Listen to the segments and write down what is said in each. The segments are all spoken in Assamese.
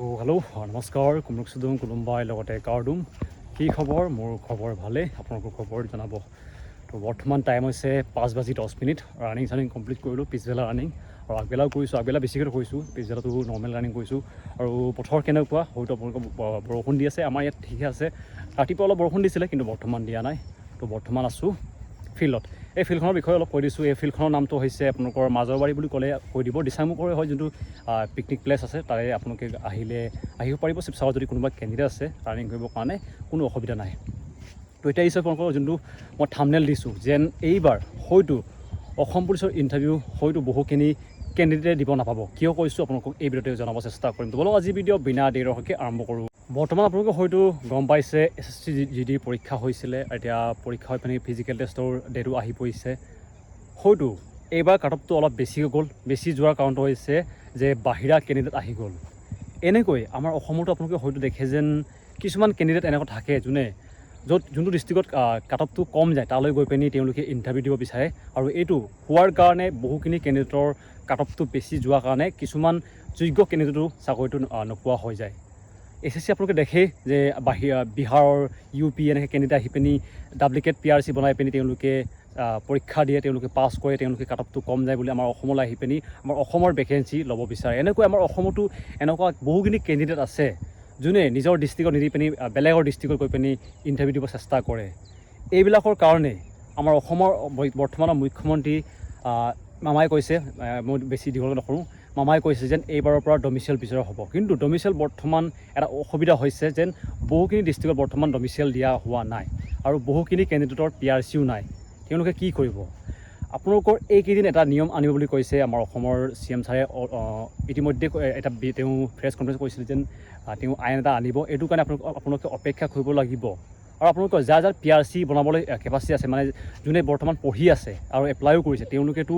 হেল্ল' নমস্কাৰ কুমৰুক চুদুম কোনোবাই লগতে কাৰ্ডুম কি খবৰ মোৰ খবৰ ভালে আপোনালোকৰ খবৰ জনাব তো বৰ্তমান টাইম হৈছে 5:10 ৰানিং চানিং কমপ্লিট কৰিলোঁ পিছবেলা ৰানিং আৰু আগবেলাও কৰিছোঁ আগবেলা বেছিকৈ কৰিছোঁ পিছবেলাটো নৰ্মেল ৰানিং কৰিছোঁ আৰু পথৰ কেনেকুৱা হয়তো আপোনালোকৰ বৰষুণ দি আছে আমাৰ ইয়াত ঠিকে আছে ৰাতিপুৱা অলপ বৰষুণ দিছিলে কিন্তু বৰ্তমান দিয়া নাই তো বৰ্তমান আছোঁ ফিল্ডত এই ফিল্ডখনৰ বিষয়ে অলপ কৈ দিছোঁ এই ফিল্ডখনৰ নামটো হৈছে আপোনালোকৰ মাজৰবাৰী বুলি ক'লে কৈ দিব দিচাংমুখৰে হয় যোনটো পিকনিক প্লেচ আছে তাৰে আপোনালোকে আহিব পাৰিব শিৱসাগৰত যদি কোনোবা কেণ্ডিডেট আছে ৰানিং কৰিবৰ কাৰণে কোনো অসুবিধা নাই তো এতিয়া আহিছে আপোনালোকৰ যোনটো মই থাম্বনেইল দিছোঁ যেন এইবাৰ হয়তো অসম পুলিচৰ ইণ্টাৰভিউ হয়তো বহুখিনি কেণ্ডিডেটে দিব নাপাব কিয় কৈছোঁ আপোনালোকক এই ভিডিঅ'তে জনাব চেষ্টা কৰিম তো বলক আজি ভিডিঅ' বিনা দেৰিৰ হকে আৰম্ভ কৰোঁ বৰ্তমান আপোনালোকে হয়তো গম পাইছে SSC GD পৰীক্ষা হৈছিলে এতিয়া পৰীক্ষা হৈ পিনি ফিজিকেল টেষ্টৰ ডেটো আহি পৰিছে হয়তো এইবাৰ কাট অফটো অলপ বেছিকৈ গ'ল বেছি যোৱাৰ কাৰণটো হৈছে যে বাহিৰা কেণ্ডিডেট আহি গ'ল এনেকৈ আমাৰ অসমতো আপোনালোকে হয়তো দেখে যেন কিছুমান কেণ্ডিডেট এনেকুৱা থাকে যোনটো ডিষ্ট্ৰিক্টত কাট অফটো কম যায় তালৈ গৈ পিনি তেওঁলোকে ইণ্টাৰভিউ দিব বিচাৰে আৰু এইটো হোৱাৰ কাৰণে বহুখিনি কেণ্ডিডেটৰ কাট অফটো বেছি যোৱাৰ কাৰণে কিছুমান যোগ্য কেণ্ডিডেটো চাকৰিটো নোপোৱা হৈ যায় SSC আপোনালোকে দেখে যে বিহাৰৰ UP এনেকৈ কেণ্ডিডেট আহি পিনি ডাপ্লিকেট PRC বনাই পিনি তেওঁলোকে পৰীক্ষা দিয়ে তেওঁলোকে পাছ কৰে তেওঁলোকে কাট অফটো কম যায় বুলি আমাৰ অসমলৈ আহি পিনি আমাৰ অসমৰ ভেকেঞ্চি ল'ব বিচাৰে এনেকৈ আমাৰ অসমতো এনেকুৱা বহুখিনি কেণ্ডিডেট আছে যোনে নিজৰ ডিষ্ট্ৰিক্টত নিদি পিনি বেলেগৰ ডিষ্ট্ৰিক্টত গৈ পিনি ইণ্টাৰভিউ দিব চেষ্টা কৰে এইবিলাকৰ কাৰণে আমাৰ অসমৰ বৰ্তমানৰ মুখ্যমন্ত্ৰী মামাই কৈছে মই বেছি দীঘলকৈ নকৰোঁ মামাই কৈছে যেন এইবাৰৰ পৰা ডমিচিয়েল বিচৰা হ'ব কিন্তু ডমিচিয়েল বৰ্তমান এটা অসুবিধা হৈছে যেন বহুখিনি ডিষ্ট্ৰিক্টত বৰ্তমান ডমিচিয়েল দিয়া হোৱা নাই আৰু বহুখিনি কেণ্ডিডেটৰ PRCও নাই তেওঁলোকে কি কৰিব আপোনালোকৰ এইকেইদিন এটা নিয়ম আনিব বুলি কৈছে আমাৰ অসমৰ CM ছাৰে ইতিমধ্যে এটা তেওঁ প্ৰেছ কনফাৰেঞ্চ কৰিছিল যেন তেওঁ আইন এটা আনিব এইটো কাৰণে আপোনালোকে অপেক্ষা কৰিব লাগিব আৰু আপোনালোকৰ যাৰ PRC বনাবলৈ কেপাচিটি আছে মানে যোনে বৰ্তমান পঢ়ি আছে আৰু এপ্লাইও কৰিছে তেওঁলোকেতো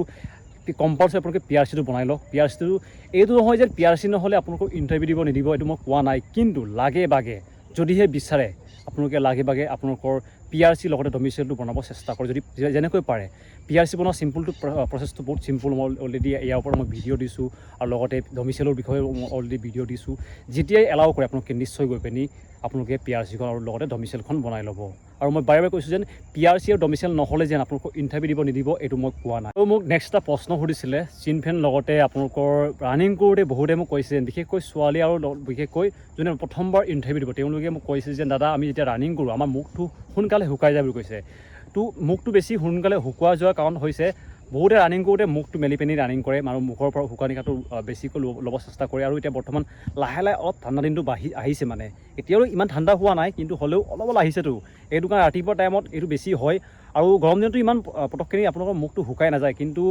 কম্পালচৰি আপোনালোকে PRCটো বনাই লওক PRCটো এইটো নহয় যে PRC নহ'লে আপোনালোকক ইণ্টাৰভিউ দিব নিদিব এইটো মই কোৱা নাই কিন্তু লাগে বাগে যদিহে বিচাৰে আপোনালোকে লাগে বাগে আপোনালোকৰ PRC লগতে ডমিচিয়েলটো বনাব চেষ্টা কৰে যদি যেনেকৈ পাৰে PRC বনোৱা চিম্পলটো প্ৰচেছটো বহুত চিম্পল মই অলৰেডি ইয়াৰ ওপৰত মই ভিডিঅ' দিছোঁ আৰু লগতে ডমিচিয়েলৰ বিষয়ে মই অলৰেডি ভিডিঅ' দিছোঁ যেতিয়াই এলাউ কৰে আপোনালোকে নিশ্চয় গৈ পিনি আপোনালোকে PRCখন আৰু লগতে ডমিচিয়েলখন বনাই ল'ব আৰু মই বাৰে বাৰে কৈছোঁ যেন PRC আৰু ডমিচিয়েল নহ'লে যেন আপোনালোকক ইণ্টাৰভিউ দিব নিদিব এইটো মই কোৱা নাই আৰু মোক নেক্সট এটা প্ৰশ্ন সুধিছিলে চিনফেন লগতে আপোনালোকৰ ৰানিং কৰোঁতে বহুতে মোক কৈছে বিশেষকৈ ছোৱালী আৰু বিশেষকৈ যোনে প্ৰথমবাৰ ইণ্টাৰভিউ দিব তেওঁলোকে মোক কৈছে যে দাদা আমি যেতিয়া ৰানিং কৰোঁ আমাৰ মুখটো সোনকালে শুকাই যায় বুলি কৈছে তো মুখটো বেছি সোনকালে শুকোৱা যোৱাৰ কাৰণ হৈছে বহুতে ৰানিং কৰোঁতে মুখটো মেলি পিনি ৰানিং কৰে আৰু মুখৰ পৰা শুকান নিশাটো বেছিকৈ ল'ব চেষ্টা কৰে আৰু এতিয়া বৰ্তমান লাহে লাহে অলপ ঠাণ্ডা দিনটো আহিছে মানে এতিয়াও ইমান ঠাণ্ডা হোৱা নাই কিন্তু হ'লেও অলপ আহিছেতো এইটো কাৰণে ৰাতিপুৱা টাইমত এইটো বেছি হয় আৰু গৰম দিনতো ইমান পটককৈ আপোনালোকৰ মুখটো শুকাই নাযায় কিন্তু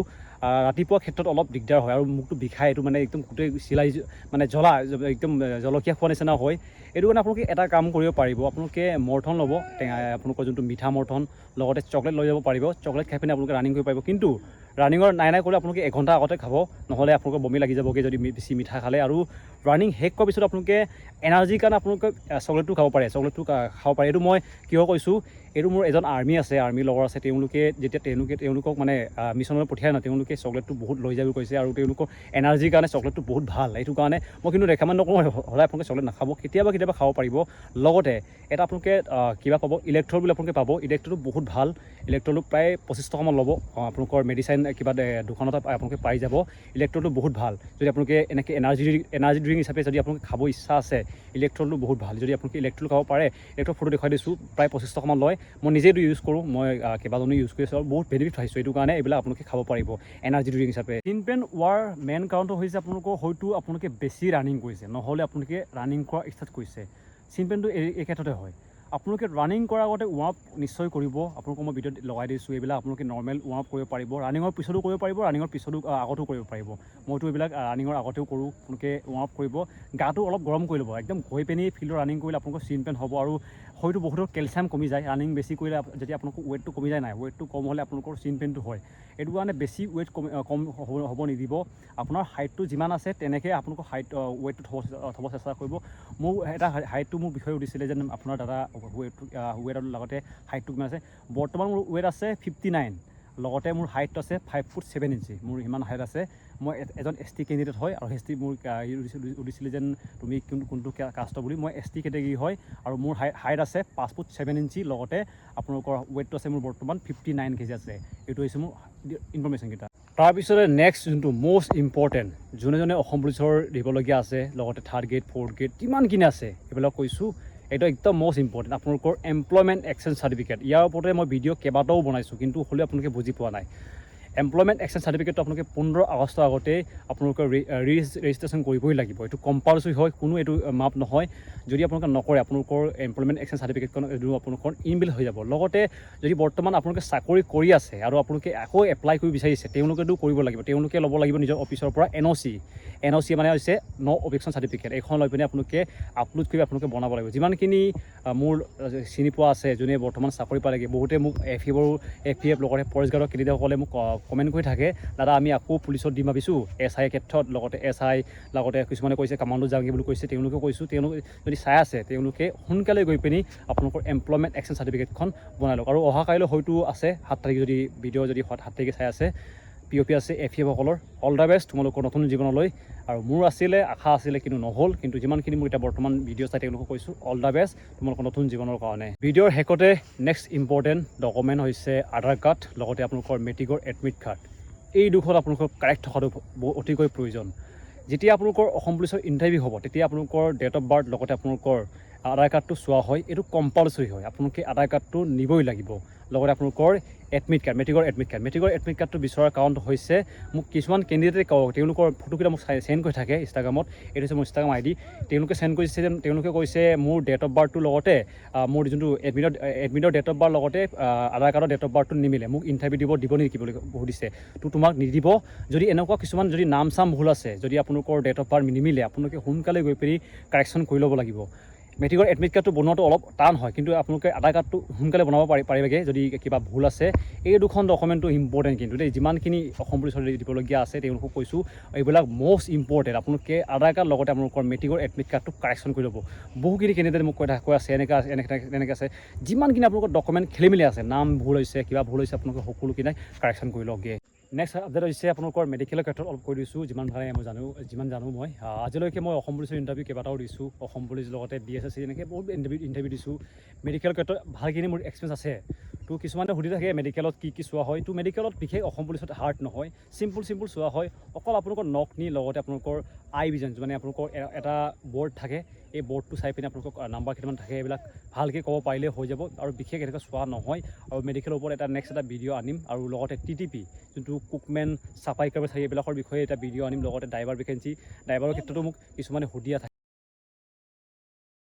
ৰাতিপুৱা ক্ষেত্ৰত অলপ দিগদাৰ হয় আৰু মুখটো বিষায় এইটো মানে একদম গোটেই চিলাই মানে একদম জলকীয়া খোৱা নিচিনা হয় এইটো কাৰণে আপোনালোকে এটা কাম কৰিব পাৰিব আপোনালোকে মৰ্থন ল'ব আপোনালোকৰ যোনটো মিঠা মৰ্থন লগতে চকলেট লৈ যাব পাৰিব চকলেট খাই পিনে আপোনালোকে ৰানিং কৰিব পাৰিব কিন্তু ৰানিঙৰ নাই কৰি আপোনালোকে এঘণ্টা আগতে খাব নহ'লে আপোনালোকৰ বমি লাগি যাবগৈ যদি বেছি মিঠা খালে আৰু ৰানিং শেষ কৰাৰ পিছত আপোনালোকে এনাৰ্জিৰ কাৰণে আপোনালোকে চকলেটটো খাব পাৰে এইটো মই কিয় কৈছোঁ এইটো মোৰ এজন আৰ্মি আছে আৰ্মিৰ লগৰ আছে তেওঁলোকে যেতিয়া তেওঁলোকক মানে মিছনলৈ পঠিয়াই নহয় তেওঁলোকে চকলেটটো বহুত লৈ যাব কৈছে আৰু তেওঁলোকৰ এনাৰ্জিৰ কাৰণে চকলেটটো বহুত ভাল এইটো কাৰণে মই কিন্তু ৰেকমেণ্ড নকৰোঁ সদায় আপোনালোকে চকলেট নাখাব কেতিয়াবা খাব পাৰিব লগতে এটা আপোনালোকে কিবা পাব ইলেক্ট্ৰল বুলি আপোনালোকে পাব ইলেক্ট্ৰলটো বহুত ভাল ইলেক্ট্ৰলটো প্ৰায় 25 টকামান ল'ব আপোনালোকৰ মেডিচাইন কিবা দোকানত আপোনালোকে পাই যাব ইলেক্ট্ৰলটো বহুত ভাল যদি আপোনালোকে এনেকৈ এনাৰ্জি ড্ৰিংক হিচাপে যদি আপোনালোকে খাব ইচ্ছা আছে ইলেক্ট্ৰলটো বহুত ভাল যদি আপোনালোকে ইলেক্ট্ৰল খাব পাৰে ইলেক্ট্ৰল ফটো দেখুৱাই দিছোঁ প্ৰায় 25 টকামান লয় মই নিজেইটো ইউজ কৰোঁ মই কেইবাজনো ইউজ কৰি আছোঁ আৰু বহুত বেনিফিট পাইছোঁ এইটো কাৰণে এইবিলাক আপোনালোকে খাব পাৰিব এনাৰ্জি ড্ৰিংক হিচাপে চিনপেন হোৱাৰ মেইন কাৰণটো হৈছে আপোনালোকৰ হয়তো আপোনালোকে বেছি ৰানিং কৰিছে নহ'লে আপোনালোকে ৰানিং কৰা ষ্টাৰ্ট কৰিছে চিনপেনটো এই ক্ষেত্ৰতে হয় আপোনালোকে ৰানিং কৰাৰ আগতে ৱাৰ্ম আপ নিশ্চয় কৰিব আপোনালোকক মই ভিডিঅ'ত লগাই দিছোঁ এইবিলাক আপোনালোকে নৰ্মেল ৱাৰ্ম আপ কৰিব পাৰিব ৰানিঙৰ পিছতো কৰিব পাৰিব ৰানিঙৰ পিছতো আগতো কৰিব পাৰিব মইতো এইবিলাক ৰানিঙৰ আগতেও কৰোঁ আপোনালোকে ৱাৰ্ম আপ কৰিব গাটো অলপ গৰম কৰি ল'ব একদম গৈ পিনি ফিল্ডত ৰানিং কৰিলে আপোনালোকৰ চিনপেন হ'ব আৰু হয়তো বহুতৰ কেলছিয়াম কমি যায় ৰানিং বেছি কৰিলে যদি আপোনালোকৰ ৱেটটো কমি যায় নাই ৱেটটো কম হ'লে আপোনালোকৰ চিনপেনটো হয় এইটো কাৰণে বেছি ৱেট কম হ'ব নিদিব আপোনাৰ হাইটটো যিমান আছে তেনেকৈ আপোনালোকৰ ৱেটটো থ'ব চেষ্টা কৰিব মোৰ এটা হাইটটো মোৰ বিষয়ে সুধিছিলে যেন আপোনাৰ দাদা ৱেটৰ লগতে হাইটটো কিমান আছে বৰ্তমান মোৰ ৱেট আছে 59 লগতে মোৰ হাইট আছে 5 ফুট 7 ইঞ্চি মোৰ ইমান হাইট আছে মই এজন ST কেণ্ডিডেট হয় আৰু ST মোৰ সুধিছিলে যেন তুমি কোনটো কাষ্টৰ বুলি মই ST কেটেগৰী হয় আৰু মোৰ হাইট আছে 5 ফুট 7 ইঞ্চি লগতে আপোনালোকৰ ৱেটটো আছে মোৰ বৰ্তমান 59 কেজি আছে এইটো হৈছে মোৰ ইনফৰমেশ্যনকেইটা তাৰপিছতে নেক্সট যোনটো মষ্ট ইম্পৰ্টেণ্ট যোনে অসম পুলিচৰ দিবলগীয়া আছে লগতে 3rd গ্ৰেড 4th গ্ৰেড যিমানখিনি আছে এইবিলাক কৈছোঁ এইটো একদম মষ্ট ইম্পৰ্টেণ্ট আপোনালোকৰ এমপ্লয়মেণ্ট এক্সচেঞ্জ চাৰ্টিফিকেট ইয়াৰ ওপৰতে মই ভিডিঅ' কেইবাটাও বনাইছোঁ কিন্তু হ'লেও আপোনালোকে বুজি পোৱা নাই এমপ্লয়মেণ্ট এক্সচেঞ্জ চাৰ্টিফিকেটটো আপোনালোকে 15 আগষ্টৰ আগতে আপোনালোকে ৰেজিষ্ট্ৰেশ্যন কৰিবই লাগিব এইটো কম্পালচৰি হয় কোনো এইটো মাপ নহয় যদি আপোনালোকে নকৰে আপোনালোকৰ এমপ্লয়মেণ্ট এক্সচেঞ্জ চাৰ্টিফিকেটখন এইটো আপোনালোকৰ ইনবিল হৈ যাব লগতে যদি বৰ্তমান আপোনালোকে চাকৰি কৰি আছে আৰু আপোনালোকে আকৌ এপ্লাই কৰিব বিচাৰিছে তেওঁলোকেতো কৰিব লাগিব তেওঁলোকে ল'ব লাগিব নিজৰ অফিচৰ পৰা NOC মানে হৈছে ন' অবজেকশ্যন চাৰ্টিফিকেট এইখন লৈ পিনে আপোনালোকে আপলোড কৰি আপোনালোকে বনাব লাগিব যিমানখিনি মোৰ চিনি পোৱা আছে যোনে বৰ্তমান চাকৰি পালেগৈ বহুতে মোক FF লগতে ফৰেষ্ট গাৰ্ডৰ কেণ্ডিডেটসকলে মোক কমেণ্ট কৰি থাকে দাদা আমি আকৌ পুলিচত দিম ভাবিছোঁ SI ক্ষেত্ৰত লগতে SI লগতে কিছুমানে কৈছে কামাণ্ডো যাওঁগৈ বুলি কৈছে তেওঁলোকে কৈছোঁ তেওঁলোকে যদি চাই আছে তেওঁলোকে সোনকালে গৈ পিনি আপোনালোকৰ এমপ্লয়মেণ্ট এক্সচেঞ্জ চাৰ্টিফিকেটখন বনাই লওক আৰু অহা কাইলৈ হয়তো আছে 7 তাৰিখ যদি ভিডিঅ' যদি 7 তাৰিখে চাই আছে POP আছে FF সকলৰ অল দ্য বেষ্ট তোমালোকৰ নতুন জীৱনলৈ আৰু মোৰ আশা আছিলে কিন্তু নহ'ল কিন্তু যিমানখিনি মোৰ এতিয়া বৰ্তমান ভিডিঅ' চাই তেওঁলোকক কৈছোঁ অল দ্য বেষ্ট তোমালোকৰ নতুন জীৱনৰ কাৰণে ভিডিঅ'ৰ শেষতে নেক্সট ইম্পৰ্টেণ্ট ডকুমেণ্ট হৈছে আধাৰ কাৰ্ড লগতে আপোনালোকৰ মেট্ৰিকৰ এডমিট কাৰ্ড এই দুখন আপোনালোকৰ কাৰেক্ট থকাটো অতিকৈ প্ৰয়োজন যেতিয়া আপোনালোকৰ অসম পুলিচৰ ইণ্টাৰভিউ হ'ব তেতিয়া আপোনালোকৰ ডেট অফ বাৰ্থ লগতে আপোনালোকৰ আধাৰ কাৰ্ডটো চোৱা হয় এইটো কম্পালচৰি হয় আপোনালোকে আধাৰ কাৰ্ডটো নিবই লাগিব লগতে আপোনালোকৰ এডমিট কাৰ্ড মেট্ৰিকৰ এডমিট কাৰ্ডটো বিচৰাৰ কাৰণটো হৈছে মোক কিছুমান কেণ্ডিডেটে কওক তেওঁলোকৰ ফটোকেইটা মোক চেণ্ড কৰি থাকে ইনষ্টাগ্ৰামত এইটো হৈছে মোৰ ইনষ্টাগ্ৰাম ID তেওঁলোকে চেণ্ড কৰিছে যেন তেওঁলোকে কৈছে মোৰ ডেট অফ বাৰ্থটোৰ লগতে মোৰ যোনটো এডমিটৰ ডেট অফ বাৰ্থ লগতে আধাৰ কাৰ্ডৰ ডেট অফ বাৰ্থটো নিমিলে মোক ইণ্টাৰভিউ দিব নেকি বুলি সুধিছে তো তোমাক নিদিব যদি এনেকুৱা কিছুমান যদি নাম চাম ভুল আছে যদি আপোনালোকৰ ডেট অফ বাৰ্থ নিমিলে আপোনালোকে সোনকালে গৈ পিনি কাৰেকশ্যন কৰি ল'ব লাগিব মেট্ৰিকৰ এডমিট কাৰ্ডটো বনোৱাটো অলপ টান হয় কিন্তু আপোনালোকে আধাৰ কাৰ্ডটো সোনকালে বনাব পাৰিবগৈ যদি কিবা ভুল আছে এই দুখন ডকুমেণ্টটো ইম্পৰ্টেণ্ট কিন্তু দেই যিমানখিনি অসম পুলিচৰ দিবলগীয়া আছে তেওঁলোকক কৈছোঁ এইবিলাক মষ্ট ইম্পৰ্টেণ্ট আপোনালোকে আধাৰ কাৰ্ড লগতে আপোনালোকৰ মেট্ৰিকৰ এডমিট কাৰ্ডটো কাৰেকশ্যন কৰি ল'ব বহুখিনি কেণ্ডিডেট মোক কৈ আছে এনেকৈ আছে যিমানখিনি আপোনালোকৰ ডকুমেণ্ট খেলিমেলি আছে নাম ভুল হৈছে কিবা ভুল হৈছে আপোনালোকে সকলোখিনি কাৰেকশ্যন কৰি লওকগৈ নেক্সট আপডেট হৈছে আপোনালোকৰ মেডিকেলৰ ক্ষেত্ৰত অলপ কৈ দিছোঁ যিমান জানো মই আজিলৈকে মই অসম পুলিচৰ ইণ্টাৰভিউ কেইবাটাও দিছোঁ অসম পুলিচ লগতে DSS এনেকৈ বহুত ইণ্টাৰভিউ দিছোঁ মেডিকেলৰ ক্ষেত্ৰত ভালখিনি মোৰ এক্সপিৰিয়েঞ্চ আছে তো কিছুমানে সুধি থাকে মেডিকেলত কি চোৱা হয় তো মেডিকেলত বিশেষ অসম পুলিচত হাৰ্ড নহয় চিম্পুল চোৱা হয় অকল আপোনালোকৰ নকনি লগতে আপোনালোকৰ আই ভিজন মানে আপোনালোকৰ এটা বৰ্ড থাকে এই বৰ্ডটো চাই পিনে আপোনালোকৰ নাম্বাৰ কেইটামান থাকে এইবিলাক ভালকৈ ক'ব পাৰিলে হৈ যাব আৰু বিশেষ এনেকৈ চোৱা নহয় আৰু মেডিকেলৰ ওপৰত নেক্সট এটা ভিডিঅ' আনিম আৰু লগতে TTP যোনটো কুকমেন চাফাই কৰ্মচাৰী এইবিলাকৰ বিষয়ে এটা ভিডিঅ' আনিম লগতে ড্ৰাইভাৰ ভেকেঞ্চি ড্ৰাইভাৰৰ ক্ষেত্ৰতো মোক কিছুমানে সুধি থাকে